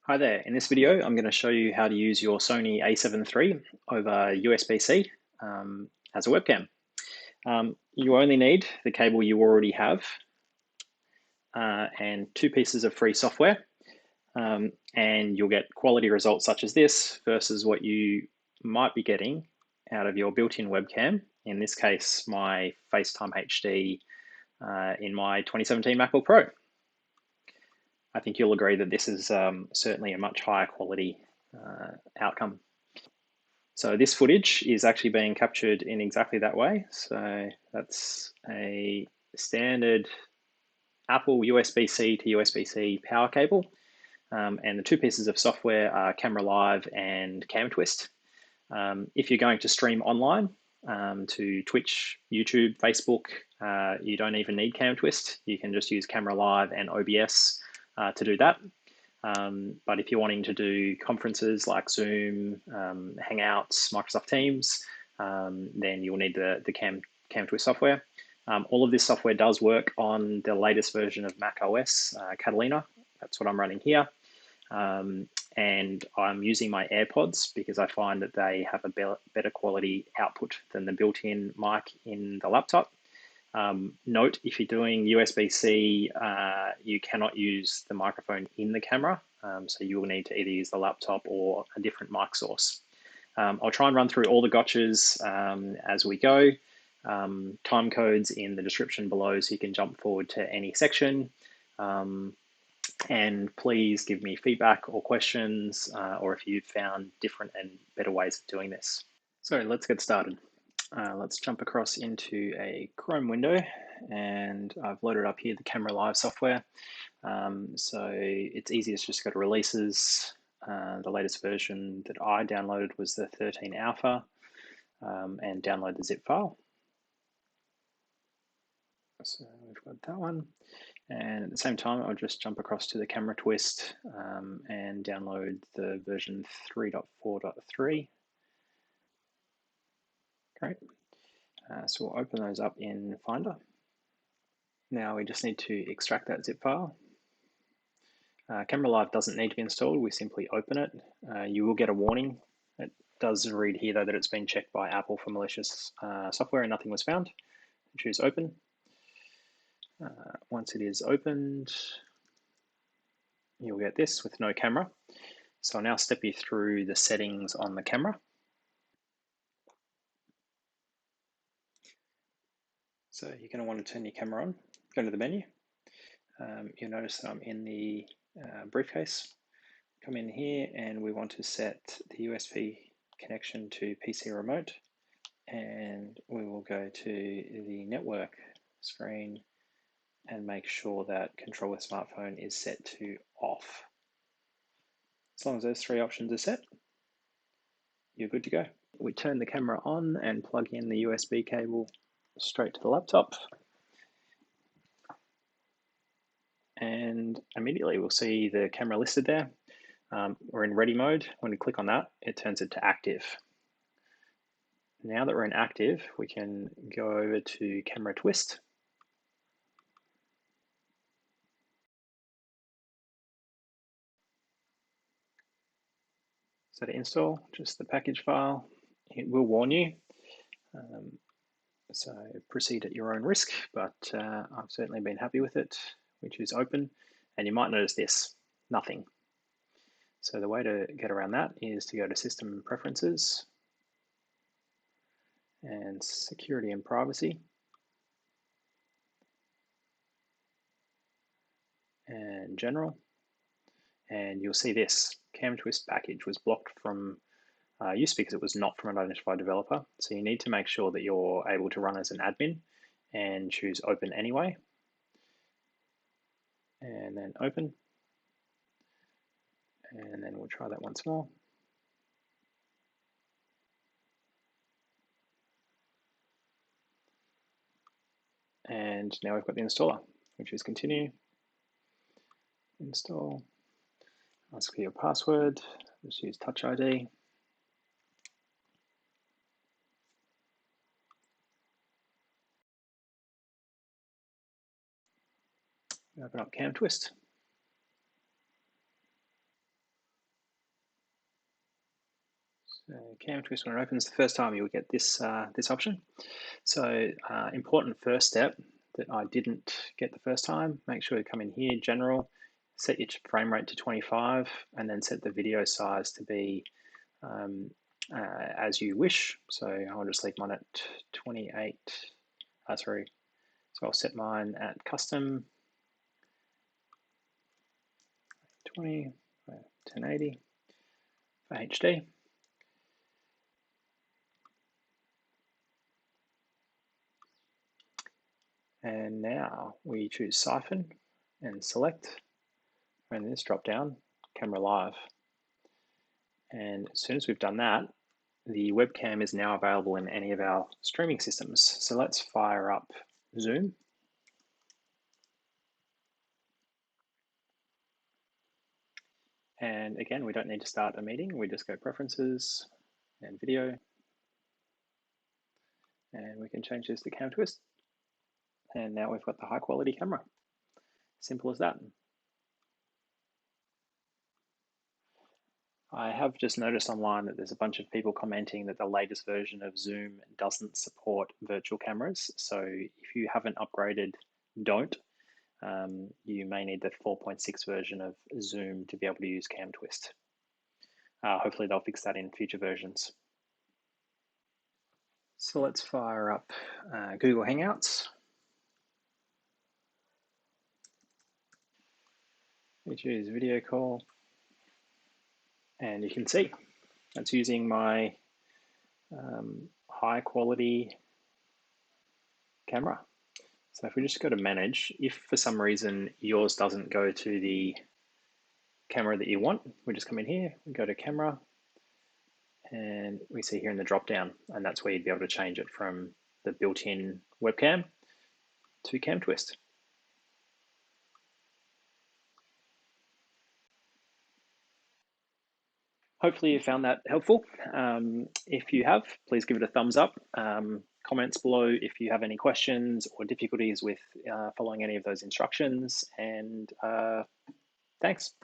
Hi there. In this video, I'm going to show you how to use your Sony A7 III over USB-C as a webcam. You only need the cable you already have and two pieces of free software, and you'll get quality results such as this versus what you might be getting out of your built-in webcam. In this case, my FaceTime HD in my 2017 MacBook Pro. I think you'll agree that this is certainly a much higher quality outcome. So this footage is actually being captured in exactly that way. So that's a standard Apple USB-C to USB-C power cable. And the two pieces of software are Camera Live and Cam Twist. If you're going to stream online to Twitch, YouTube, Facebook, you don't even need Cam Twist. You can just use Camera Live and OBS to do that. But if you're wanting to do conferences like Zoom, Hangouts, Microsoft Teams, then you'll need the Cam Twist software. All of this software does work on the latest version of Mac OS, Catalina. That's what I'm running here. And I'm using my AirPods because I find that they have a better quality output than the built-in mic in the laptop. Note, if you're doing USB-C, you cannot use the microphone in the camera, so you will need to either use the laptop or a different mic source. I'll try and run through all the gotchas as we go. Time codes in the description below so you can jump forward to any section. And please give me feedback or questions, or if you've found different and better ways of doing this. So let's get started. Let's jump across into a Chrome window, and I've loaded up here the Camera Live software. So it's easiest just go to releases. The latest version that I downloaded was the 13 alpha, and download the zip file. So we've got that one. And at the same time, I'll just jump across to the Camera Twist and download the version 3.4.3. Great. So we'll open those up in Finder. Now we just need to extract that zip file. Camera Live doesn't need to be installed, we simply open it. You will get a warning. It does read here though that it's been checked by Apple for malicious software and nothing was found. Choose open. Once it is opened, you'll get this with no camera. So I'll now step you through the settings on the camera. So you're going to want to turn your camera on, go to the menu. You'll notice that I'm in the briefcase. Come in here and we want to set the USB connection to PC remote, and we will go to the network screen and make sure that control with smartphone is set to off. As long as those three options are set, you're good to go. We turn the camera on and plug in the USB cable straight to the laptop. And immediately we'll see the camera listed there. We're in ready mode. When we click on that, it turns it to active. Now that we're in active, we can go over to Camera Twist. So to install, just the package file. It will warn you. So proceed at your own risk, but I've certainly been happy with it. We choose open, and you might notice this, nothing. So the way to get around that is to go to System Preferences and Security and Privacy. And General. And you'll see this, Cam Twist package was blocked from use because it was not from an identified developer. So you need to make sure that you're able to run as an admin and choose open anyway. And then open. And then we'll try that once more. And now we've got the installer, which is continue, install, ask for your password, just use Touch ID. Open up Cam Twist. So Cam Twist, when it opens the first time, you'll get this, this option. So important first step that I didn't get the first time, make sure you come in here, general, set your frame rate to 25, and then set the video size to be as you wish. So I'll just leave mine at 28, sorry. So I'll set mine at custom, 20, 1080 for HD. And now we choose siphon and select, and this drop down, camera live. And as soon as we've done that, the webcam is now available in any of our streaming systems. So let's fire up Zoom. And again, we don't need to start a meeting. We just go preferences and video. And we can change this to Cam Twist. And now we've got the high quality camera. Simple as that. I have just noticed online that there's a bunch of people commenting that the latest version of Zoom doesn't support virtual cameras. So if you haven't upgraded, don't. You may need the 4.6 version of Zoom to be able to use Cam Twist. Hopefully they'll fix that in future versions. So let's fire up Google Hangouts. We choose video call. And you can see that's using my high quality camera. So if we just go to manage, if for some reason yours doesn't go to the camera that you want, we just come in here, we go to camera, and we see here in the drop down, and that's where you'd be able to change it from the built-in webcam to Cam Twist. Hopefully you found that helpful. If you have, please give it a thumbs up. Comments below if you have any questions or difficulties with following any of those instructions. And thanks.